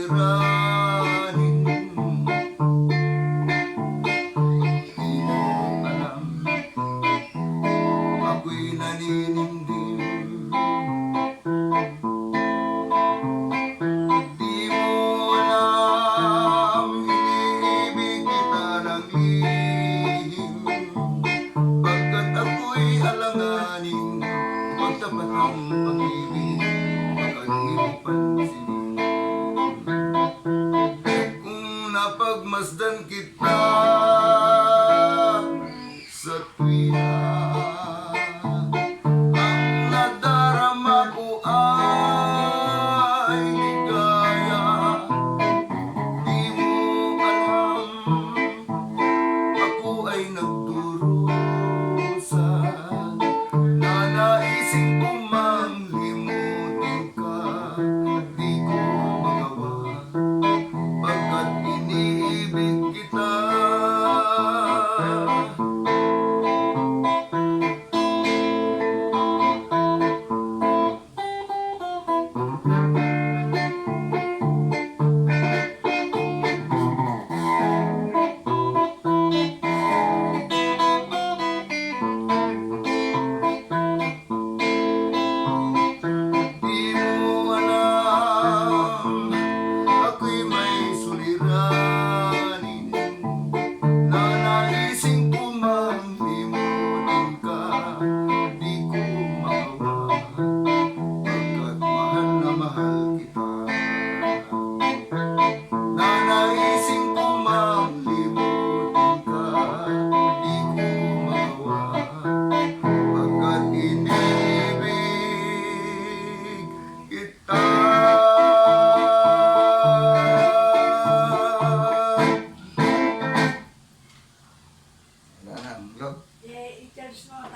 suliranin. Di mo alam, ako'y naninindim. Di mo alam, iniibig kita ng lihim, pagkat ako'y alanganin, pagtapat ng pag-ibig, pagkat di mo pansinin. Kung napagmasdan kita sa tuwina, ang nadarama ko ay ligaya. Di mo alam, ako ay nagdurusa, nanaising ko mang limutin ka. Di ko magawa, pagkat iniibig kita. Di mo alam, ako'y may suliranin, nanaising ko mang limutin ka. Di ko magawa, pagkat mahal na mahal kita. Nanaising ko mang limutin ka. Di ko magawa, pagkat iniibig kita. Wala na, vlog. I-charge mo.